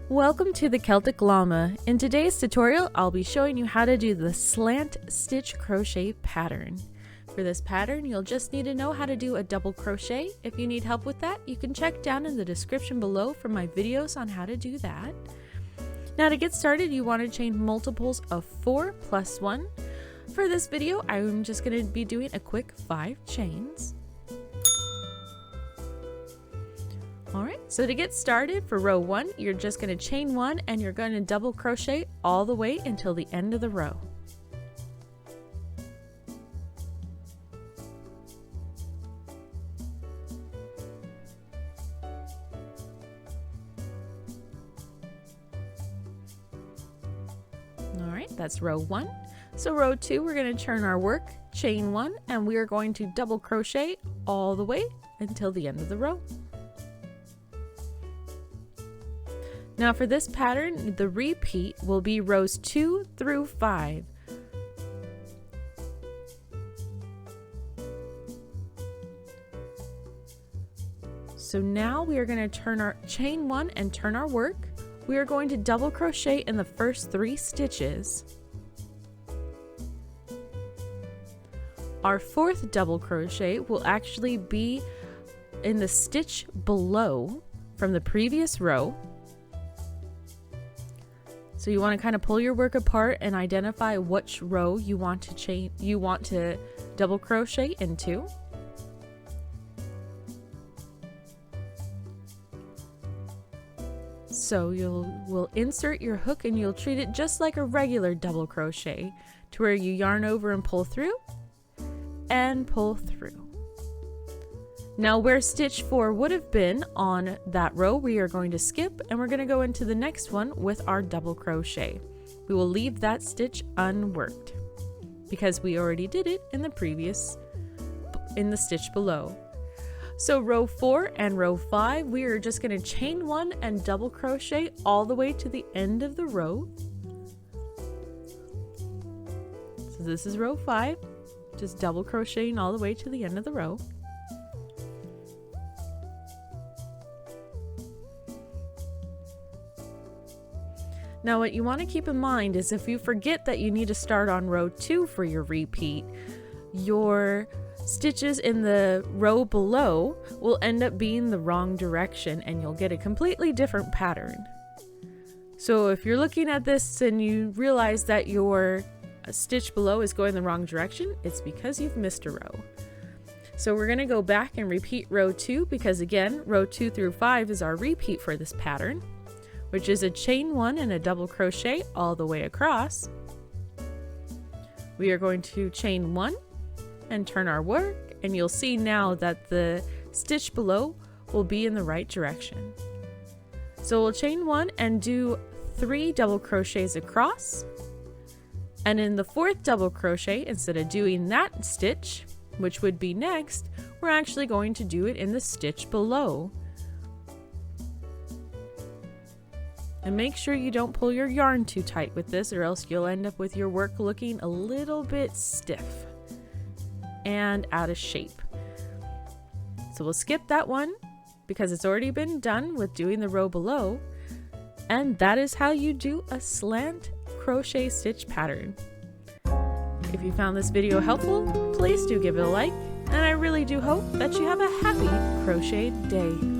Welcome to the Celtic Llama. In today's tutorial, I'll be showing you how to do the slant stitch crochet pattern. For this pattern, you'll just need to know how to do a double crochet. If you need help with that, you can check down in the description below for my videos on how to do that. Now to get started, you want to chain multiples of 4 plus 1. For this video, I'm just going to be doing a quick 5 chains. Alright, so to get started for row 1, you're just going to chain 1 and you're going to double crochet all the way until the end of the row. Alright, that's row 1. So row 2, we're going to turn our work, chain 1, and we are going to double crochet all the way until the end of the row. Now for this pattern, the repeat will be rows 2 through 5. So now we are going to turn our chain 1 and turn our work. We are going to double crochet in the first 3 stitches. Our 4th double crochet will actually be in the stitch below from the previous row. So you want to kind of pull your work apart and identify which row you want to double crochet into. So we'll insert your hook and you'll treat it just like a regular double crochet, to where you yarn over and pull through and pull through. Now where stitch 4 would have been on that row, we are going to skip and we're going to go into the next one with our double crochet. We will leave that stitch unworked because we already did it in the stitch below. So row 4 and row 5, we are just going to chain 1 and double crochet all the way to the end of the row. So this is row 5, just double crocheting all the way to the end of the row. Now what you want to keep in mind is if you forget that you need to start on row 2 for your repeat, your stitches in the row below will end up being the wrong direction and you'll get a completely different pattern. So if you're looking at this and you realize that your stitch below is going the wrong direction, it's because you've missed a row. So we're going to go back and repeat row 2 because again, row 2 through 5 is our repeat for this pattern, which is a chain 1 and a double crochet all the way across. We are going to chain 1 and turn our work, and you'll see now that the stitch below will be in the right direction. So we'll chain 1 and do 3 double crochets across, and in the 4th double crochet, instead of doing that stitch, which would be next, we're actually going to do it in the stitch below. And make sure you don't pull your yarn too tight with this, or else you'll end up with your work looking a little bit stiff and out of shape. So we'll skip that one because it's already been done with doing the row below. And that is how you do a slant crochet stitch pattern. If you found this video helpful, please do give it a like, and I really do hope that you have a happy crochet day.